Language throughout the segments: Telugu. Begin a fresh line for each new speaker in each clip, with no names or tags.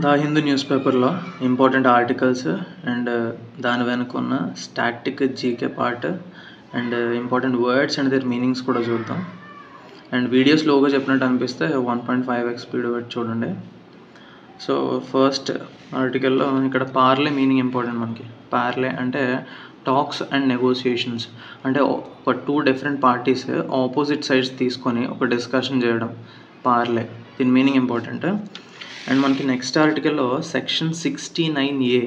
ద హిందూ న్యూస్ పేపర్లో ఇంపార్టెంట్ ఆర్టికల్స్ అండ్ దాని వెనుక ఉన్న static GK part and important words and their meanings కూడా చూద్దాం. అండ్ వీడియో స్లోగా చెప్పినట్టు అనిపిస్తే 1.5x స్పీడ్ పెట్టి చూడండి. సో ఫస్ట్ ఆర్టికల్లో ఇక్కడ పార్లే మీనింగ్ ఇంపార్టెంట్ మనకి. పార్లే అంటే టాక్స్ అండ్ నెగోసియేషన్స్, అంటే ఒక two different parties opposite sides తీసుకొని ఒక డిస్కషన్ చేయడం పార్లే. దీని మీనింగ్ ఇంపార్టెంట్. అండ్ మనకి నెక్స్ట్ ఆర్టికల్లో section 69A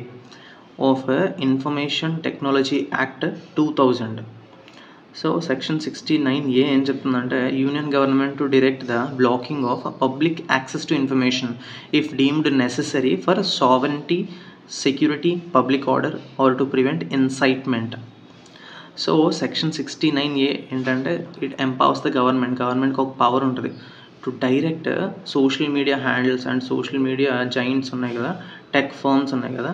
of information technology act 2000. So section 69A ఏం చెప్తుందంటే union government to direct the blocking of public access to information if deemed necessary for sovereignty, security, public order or to prevent incitement. So section 69A ఏంటంటే ఇట్ ఎంపవర్స్ ద గవర్నమెంట్కి ఒక పవర్ ఉంటుంది to direct social media handles and social media giants ఉన్నాయి కదా, టెక్ ఫర్మ్స్ ఉన్నాయి కదా,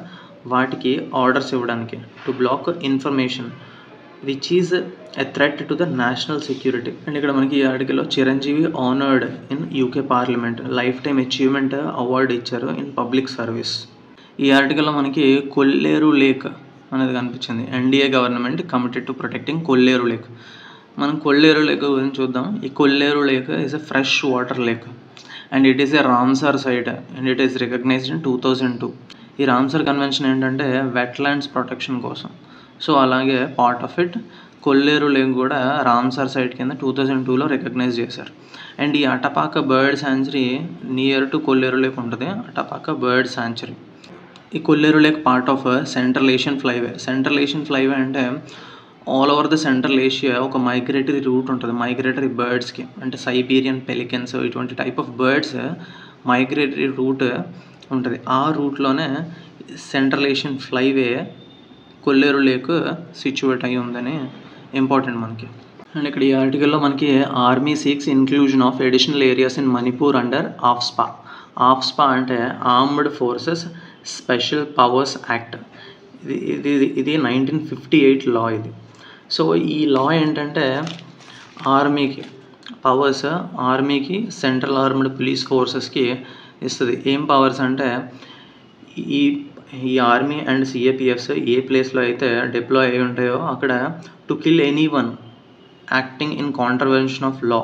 వాటికి ఆర్డర్స్ ఇవ్వడానికి to block information which is a threat to the national security. And ఇక్కడ మనకి ఈ ఆర్టికల్లో Chiranjeevi honoured in UK parliament lifetime achievement award ఇచ్చారు ఇన్ పబ్లిక్ సర్వీస్. ఈ ఆర్టికల్లో మనకి కొల్లేరు లేక్ అనేది కనిపించింది. NDA government committed to protecting Kolleru lake. మనం కొల్లేరు లేక్ గురించి చూద్దాం. ఈ Kolleru lake is a fresh water lake and it is a Ramsar site and it is recognised in 2002. ఈ రామ్సార్ కన్వెన్షన్ ఏంటంటే వెట్లాండ్స్ ప్రొటెక్షన్ కోసం. సో అలాగే part of it Kolleru lake కూడా రామ్సార్ సైట్ కింద 2002లో రికగ్నైజ్ చేశారు. అండ్ ఈ Atapaka bird sanctuary near to Kolleru lake ఉంటుంది. Atapaka bird sanctuary. ఈ Kolleru lake part of central Asian flyway. Central Asian flyway అంటే all over the central Asia ఒక మైగ్రేటరీ రూట్ ఉంటుంది మైగ్రేటరీ బర్డ్స్కి, అంటే సైబీరియన్ పెలికన్స్ ఇటువంటి type of birds migratory route ఉంటుంది. ఆ రూట్లోనే central Asian flyway Kolleru lake situate అయి ఉందని ఇంపార్టెంట్ మనకి. అండ్ ఇక్కడ ఈ ఆర్టికల్లో మనకి army seeks inclusion of additional areas in Manipur under AFSPA. AFSPA అంటే armed forces special powers act. ఇది 1958 లా ఇది. సో ఈ లా ఏంటంటే ఆర్మీకి పవర్స్, ఆర్మీకి సెంట్రల్ ఆర్మ్డ్ పోలీస్ ఫోర్సెస్కి ఇస్తుంది. ఏం పవర్స్ అంటే ఈ ఆర్మీ అండ్ సిఏపిఎఫ్స్ ఏ ప్లేస్లో అయితే డిప్లాయ్ అయి ఉంటాయో అక్కడ to kill any one acting in contravention of law.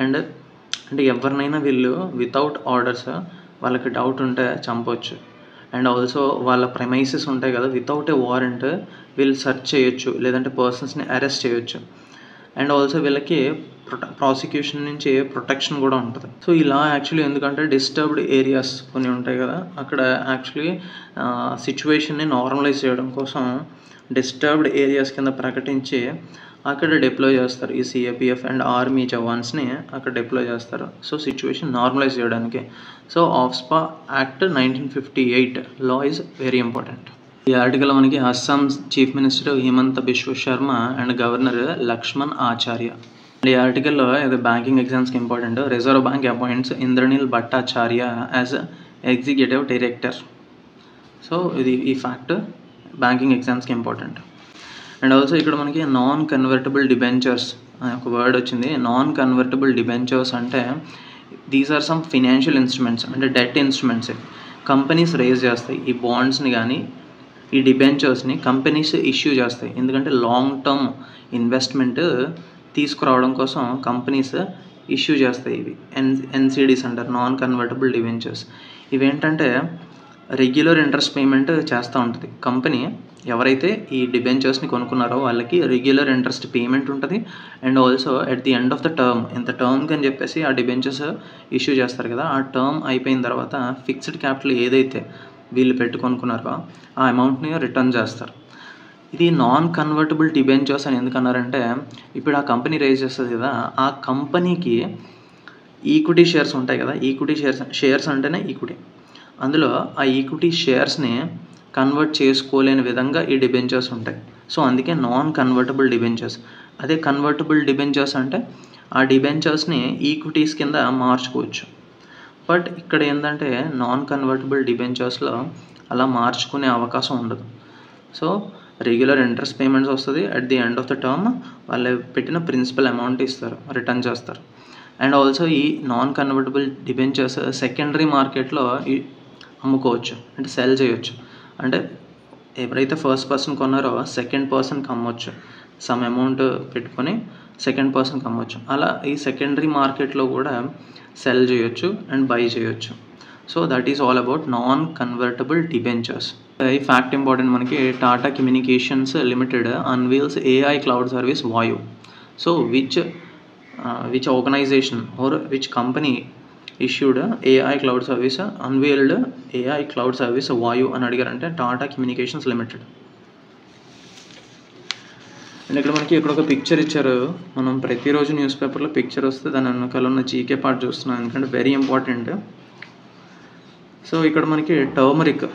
And అంటే ఎవరినైనా వీళ్ళు వితౌట్ ఆర్డర్స్ వాళ్ళకి డౌట్ ఉంటే చంపవచ్చు. అండ్ ఆల్సో వాళ్ళ ప్రెమైసెస్ ఉంటాయి కదా, వితౌట్ ఏ వారెంట్ వీళ్ళు సెర్చ్ చేయొచ్చు, లేదంటే పర్సన్స్ని అరెస్ట్ చేయొచ్చు. అండ్ ఆల్సో వీళ్ళకి ప్రాసిక్యూషన్ నుంచి ప్రొటెక్షన్ కూడా ఉంటుంది. సో ఇలా యాక్చువల్లీ ఎందుకంటే డిస్టర్బ్డ్ ఏరియాస్ కొన్ని ఉంటాయి కదా, అక్కడ యాక్చువల్లీ సిచ్యువేషన్ని నార్మలైజ్ చేయడం కోసం డిస్టర్బ్డ్ ఏరియాస్ కింద ప్రకటించి అక్కడ డిప్లాయ్ చేస్తారు. ఈ సిఏపిఎఫ్ అండ్ ఆర్మీ జవాన్స్ని అక్కడ డిప్లాయ్ చేస్తారు. సో సిచ్యువేషన్ నార్మలైజ్ చేయడానికి. So AFSPA act 1958 law is very important. ఈ ఆర్టికల్ మనకి Assam chief minister Himanta Biswa Sarma and governor Lakshman Acharya. ఈ ఆర్టికల్లో ఇది బ్యాంకింగ్ ఎగ్జామ్స్కి important. Reserve bank appoints Indranil Bhattacharya as executive director. So ఇది ఈ ఫ్యాక్ట్ బ్యాంకింగ్ ఎగ్జామ్స్కి ఇంపార్టెంట్. అండ్ ఆల్సో ఇక్కడ మనకి నాన్ కన్వర్టబుల్ డిబెంచర్స్ ఒక వర్డ్ వచ్చింది. నాన్ కన్వర్టబుల్ డిబెంచర్స్ అంటే these are some financial instruments, అంటే డెట్ ఇన్స్ట్రుమెంట్స్ కంపెనీస్ రేజ్ చేస్తాయి. ఈ బాండ్స్ని కానీ ఈ డిబెంచర్స్ని కంపెనీస్ ఇష్యూ చేస్తాయి. ఎందుకంటే లాంగ్ టర్మ్ ఇన్వెస్ట్మెంట్ తీసుకురావడం కోసం కంపెనీస్ ఇష్యూ చేస్తాయి. ఇవి ఎన్సిడీస్ అంటారు, నాన్ కన్వర్టబుల్ డిబెంచర్స్. ఇవేంటంటే రెగ్యులర్ ఇంట్రెస్ట్ పేమెంట్ చేస్తూ ఉంటుంది కంపెనీ. ఎవరైతే ఈ డిబెంచర్స్ని కొనుక్కున్నారో వాళ్ళకి రెగ్యులర్ ఇంట్రెస్ట్ పేమెంట్ ఉంటుంది. And also at the end of the term, ఇంత టర్మ్కి అని చెప్పేసి ఆ డిబెంచర్స్ ఇష్యూ చేస్తారు కదా, ఆ టర్మ్ అయిపోయిన తర్వాత ఫిక్స్డ్ క్యాపిటల్ ఏదైతే వీళ్ళు పెట్టుకొనుకున్నారో ఆ అమౌంట్ని రిటర్న్ చేస్తారు. ఇది నాన్ కన్వర్టబుల్ డిబెంచర్స్ అని ఎందుకన్నారంటే ఇప్పుడు ఆ కంపెనీ రేజ్ చేస్తుంది కదా, ఆ కంపెనీకి ఈక్విటీ షేర్స్ ఉంటాయి కదా, ఈక్విటీ షేర్స్ అంటేనే ఈక్విటీ. అందులో ఆ ఈక్విటీ షేర్స్ని కన్వర్ట్ చేసుకోలేని విధంగా ఈ డిబెంచర్స్ ఉంటాయి. సో అందుకే నాన్ కన్వర్టబుల్ డిబెంచర్స్. అదే కన్వర్టబుల్ డిబెంచర్స్ అంటే ఆ డిబెంచర్స్ని ఈక్విటీస్ కింద మార్చుకోవచ్చు. బట్ ఇక్కడ ఏంటంటే నాన్ కన్వర్టబుల్ డిబెంచర్స్లో అలా మార్చుకునే అవకాశం ఉండదు. సో రెగ్యులర్ ఇంట్రెస్ట్ పేమెంట్స్ వస్తుంది. At the end of the term వాళ్ళు పెట్టిన ప్రిన్సిపల్ అమౌంట్ ఇస్తారు, రిటర్న్ చేస్తారు. అండ్ ఆల్సో ఈ నాన్ కన్వర్టబుల్ డిబెంచర్స్ సెకండరీ మార్కెట్లో అమ్ముకోవచ్చు, అంటే సెల్ చేయొచ్చు. అంటే ఎవరైతే ఫస్ట్ పర్సన్ కొన్నారో సెకండ్ పర్సన్కి అమ్మొచ్చు, సమ్ అమౌంట్ పెట్టుకొని సెకండ్ పర్సన్కి అమ్మొచ్చు. అలా ఈ సెకండరీ మార్కెట్లో కూడా సెల్ చేయొచ్చు అండ్ బై చేయొచ్చు. So that is all about non convertible debentures. ఈ ఫ్యాక్ట్ ఇంపార్టెంట్ మనకి. Tata communications limited unveils AI cloud service Vayu. So which organisation or which company issued AI cloud service, unveiled AI cloud service వాయు అని అడిగారంటే టాటా కమ్యూనికేషన్స్ లిమిటెడ్. అండ్ ఇక్కడ మనకి ఇక్కడ ఒక పిక్చర్ ఇచ్చారు. మనం ప్రతిరోజు న్యూస్ పేపర్లో పిక్చర్ వస్తే దాని వెనకాల ఉన్న జీకే పార్ట్ చూస్తున్నాం, ఎందుకంటే వెరీ ఇంపార్టెంట్. సో ఇక్కడ మనకి టర్మరిక్,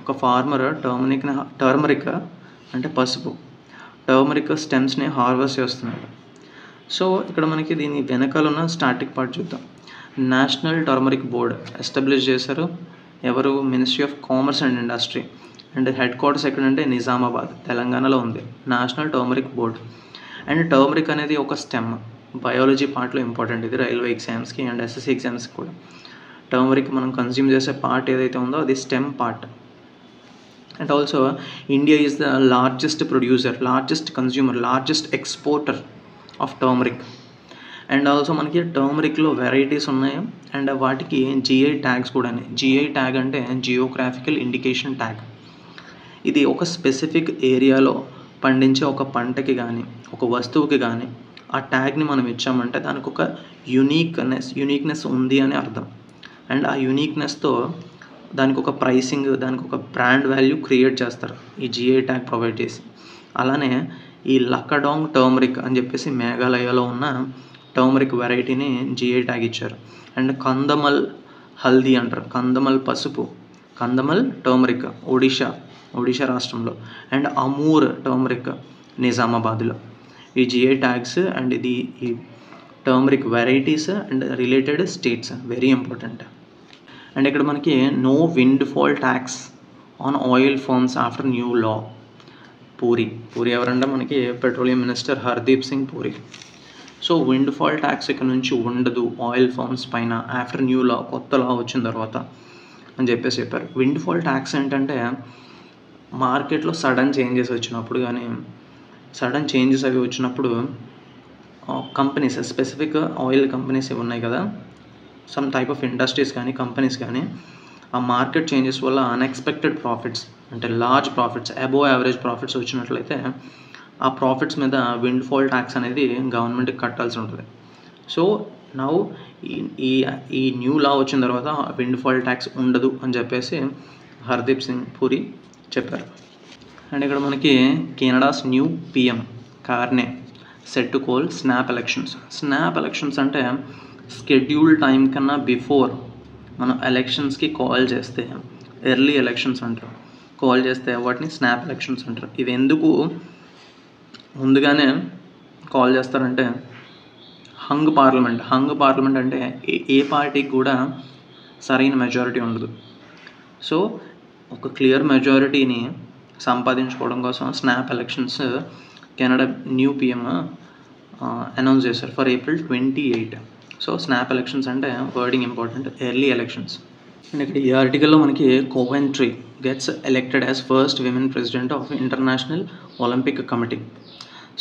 ఒక ఫార్మర్ టర్మరిక్ అంటే పసుపు, టర్మరిక్ స్టెమ్స్ని హార్వెస్ట్ చేస్తున్నాడు. సో ఇక్కడ మనకి దీని వెనకాల ఉన్న స్టాటిక్ పార్ట్ చూద్దాం. నేషనల్ టర్మరిక్ బోర్డ్ ఎస్టాబ్లిష్ చేశారు ఎవరు? Ministry of commerce and industry. And head quarters ఎక్కడంటే నిజామాబాద్, తెలంగాణలో ఉంది national turmeric board. And turmeric అనేది ఒక స్టెమ్, బయాలజీ పార్ట్లో ఇంపార్టెంట్. ఇది రైల్వే ఎగ్జామ్స్కి అండ్ ఎస్ఎస్సి ఎగ్జామ్స్కి కూడా. టర్మరిక్ మనం కన్జ్యూమ్ చేసే పార్ట్ ఏదైతే ఉందో అది stem part. And also India is the largest producer, largest consumer, largest exporter of turmeric. And also మనకి టర్మరిక్లో వెరైటీస్ ఉన్నాయి అండ్ వాటికి జిఐ ట్యాగ్స్ కూడా. జిఐ ట్యాగ్ అంటే జియోగ్రాఫికల్ ఇండికేషన్ ట్యాగ్. ఇది ఒక స్పెసిఫిక్ ఏరియాలో పండించే ఒక పంటకి కానీ ఒక వస్తువుకి కానీ ఆ ట్యాగ్ని మనం ఇచ్చామంటే దానికి ఒక యూనిక్నెస్ ఉంది అని అర్థం. అండ్ ఆ యూనిక్నెస్తో దానికి ఒక ప్రైసింగ్, దానికి ఒక బ్రాండ్ వాల్యూ క్రియేట్ చేస్తారు ఈ జిఐ ట్యాగ్ ప్రొవైడ్ చేసి. అలానే ఈ లక్కడాంగ్ టర్మరిక్ అని చెప్పేసి మేఘాలయలో ఉన్న టర్మరిక్ వెరైటీని జిఐ ట్యాగ్ ఇచ్చారు. అండ్ కందమల్ హల్దీ అంటారు, కందమల్ పసుపు, కందమల్ టర్మరిక్ ఒడిషా రాష్ట్రంలో. అండ్ అమూర్ టర్మరిక్ నిజామాబాద్లో. ఈ జిఐ ట్యాగ్స్ అండ్ ఈ turmeric varieties and related states very important. And ఇక్కడ మనకి no windfall tax on oil firms after new law. Puri ఎవరంటే మనకి petroleum minister Hardeep Singh Puri. So windfall tax ఇక్కడ నుంచి ఉండదు ఆయిల్ ఫార్మ్స్ పైన ఆఫ్టర్ న్యూ లా, కొత్త లా వచ్చిన తర్వాత అని చెప్పేసి చెప్పారు. విండ్ ఫాల్ ట్యాక్స్ ఏంటంటే మార్కెట్లో సడన్ చేంజెస్ వచ్చినప్పుడు కానీ అవి వచ్చినప్పుడు కంపెనీస్, స్పెసిఫిక్ ఆయిల్ కంపెనీస్ ఉన్నాయి కదా, సమ్ టైప్ ఆఫ్ ఇండస్ట్రీస్ కానీ కంపెనీస్ కానీ ఆ మార్కెట్ చేంజెస్ వల్ల అన్ఎక్స్పెక్టెడ్ ప్రాఫిట్స్ అంటే large profits, above average profits వచ్చినట్లయితే ఆ ప్రాఫిట్స్ మీద విండ్ ఫాల్ ట్యాక్స్ అనేది గవర్నమెంట్కి కట్టాల్సి ఉంటుంది. సో నౌ ఈ న్యూ లా వచ్చిన తర్వాత విండ్ ఫాల్ ట్యాక్స్ ఉండదు అని చెప్పేసి హర్దీప్ సింగ్ పూరి చెప్పారు. అండ్ ఇక్కడ మనకి Canada's new PM Carney set to call snap elections. Snap elections అంటే స్కెడ్యూల్ టైం కన్నా బిఫోర్ మనం ఎలక్షన్స్కి కాల్ చేస్తే, ఎర్లీ ఎలక్షన్స్ అంటారు, కాల్ చేస్తే వాటిని స్నాప్ ఎలక్షన్స్ అంటారు. ఇవి ఎందుకు ముందుగానే కాల్ చేస్తారంటే హంగ్ పార్లమెంట్ అంటే ఏ పార్టీకి కూడా సరైన మెజారిటీ ఉండదు. సో ఒక క్లియర్ మెజారిటీని సంపాదించుకోవడం కోసం snap elections Canada new PM announce చేశారు for April 28. So snap elections అంటే wording important, early elections. And ఇక్కడ ఈ ఆర్టికల్లో మనకి Coventry gets elected as first women president of international Olympic committee.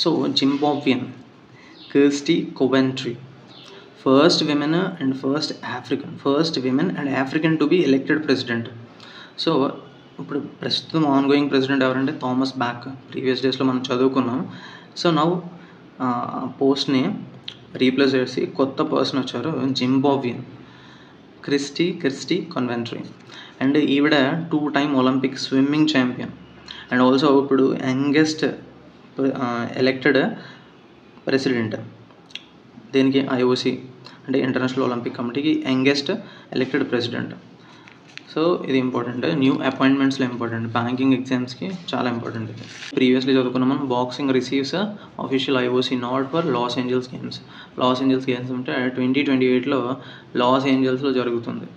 So Zimbabwean Kirsty Coventry, first women and African to be elected president. So ఇప్పుడు ప్రస్తుతం ఆన్గోయింగ్ ప్రెసిడెంట్ ఎవరంటే థామస్ బ్యాక్, ప్రీవియస్ డేస్లో మనం చదువుకున్నాం. సో నౌ పోస్ట్ని రీప్లేస్ చేసి కొత్త పర్సన్ వచ్చారు, జింబాబ్వియన్ క్రిస్టీ కోవెంట్రీ. అండ్ ఈవిడ 2 time Olympic swimming champion and also ఇప్పుడు యంగెస్ట్ ఎలెక్టెడ్ ప్రెసిడెంట్. దీనికి ఐఓసి అంటే ఇంటర్నేషనల్ ఒలింపిక్ కమిటీకి యంగెస్ట్ ఎలెక్టెడ్ ప్రెసిడెంట్. సో ఇది ఇంపార్టెంట్, న్యూ అపాయింట్మెంట్స్లో ఇంపార్టెంట్, బ్యాంకింగ్ ఎగ్జామ్స్కి చాలా ఇంపార్టెంట్. ఇది ప్రీవియస్లీ చదువుకున్నాం మనం. Boxing receives official IOC note for Los Angeles games. Los Angeles games అంటే 2028లో లాస్ ఏంజల్స్లో జరుగుతుంది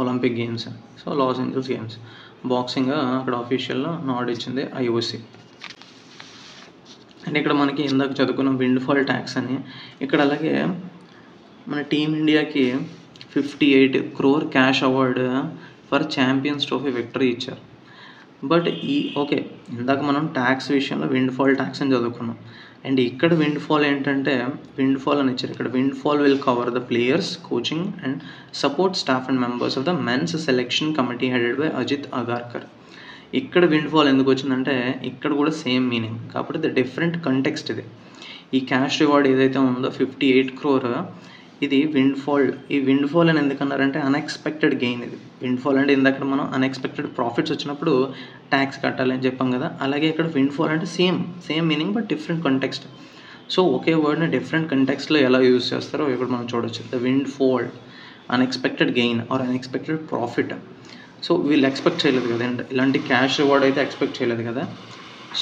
Olympic games. So Los Angeles games boxing అక్కడ అఫీషియల్ నోట్ ఇచ్చింది ఐఓసి. అండ్ ఇక్కడ మనకి ఇందాక చదువుకున్న విండ్ ఫాల్ ట్యాక్స్ అని, ఇక్కడ అలాగే మన టీమిండియాకి 58 crore cash award for champions trophy victory ఇచ్చారు. బట్ ఓకే, ఇందాక మనం ట్యాక్స్ విషయంలో విండ్ఫాల్ ట్యాక్స్ అని చదువుకున్నాం. అండ్ ఇక్కడ విండ్ఫాల్ ఏంటంటే విండ్ఫాల్ అని ఇచ్చారు. ఇక్కడ windfall will cover the players, coaching and support staff and members of the men's selection committee headed by Ajit Agarkar. ఇక్కడ విండ్ఫాల్ ఎందుకు వచ్చిందంటే ఇక్కడ కూడా సేమ్ మీనింగ్, కాకపోతే ద డిఫరెంట్ కంటెక్స్ట్ ఇది. ఈ క్యాష్ రివార్డ్ ఏదైతే ఉందో 58 crore, ఇది విండ్ఫాల్. ఈ విండ్ఫాల్ అని ఎందుకన్నారంటే అన్ఎక్స్పెక్టెడ్ గెయిన్. ఇది విండ్ఫాల్ అంటే ఇందాక మనం అన్ఎక్స్పెక్టెడ్ ప్రాఫిట్స్ వచ్చినప్పుడు ట్యాక్స్ కట్టాలి అని చెప్పాం కదా, అలాగే ఇక్కడ విండ్ఫాల్ అంటే same meaning but different context. So ఒకే వర్డ్ని డిఫరెంట్ కంటెక్స్ట్లో ఎలా యూజ్ చేస్తారో ఇక్కడ మనం చూడొచ్చు. The windfall, unexpected gain or unexpected profit. So వీళ్ళు ఎక్స్పెక్ట్ చేయలేదు కదా, ఇలాంటి క్యాష్ రివార్డ్ అయితే ఎక్స్పెక్ట్ చేయలేదు కదా.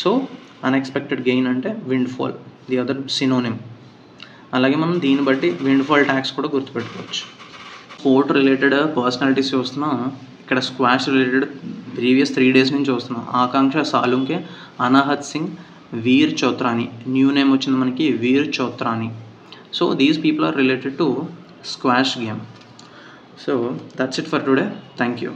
సో అన్ఎక్స్పెక్టెడ్ గెయిన్ అంటే విండ్ఫాల్, ది అదర్ సినోనిమ్. అలాగే మనం దీన్ని బట్టి విండ్ఫాల్ ట్యాక్స్ కూడా గుర్తుపెట్టుకోవచ్చు. స్పోర్ట్ రిలేటెడ్ పర్సనాలిటీస్ చూస్తున్నాం. ఇక్కడ స్క్వాష్ రిలేటెడ్ ప్రీవియస్ 3 days నుంచి చూస్తున్నాం. ఆకాంక్ష సాలుంకే, అనాహత్ సింగ్, వీర్ చోత్రాని. న్యూ నేమ్ వచ్చింది మనకి Veer Chotrani. So these people are related to squash game. So that's it for today. Thank you.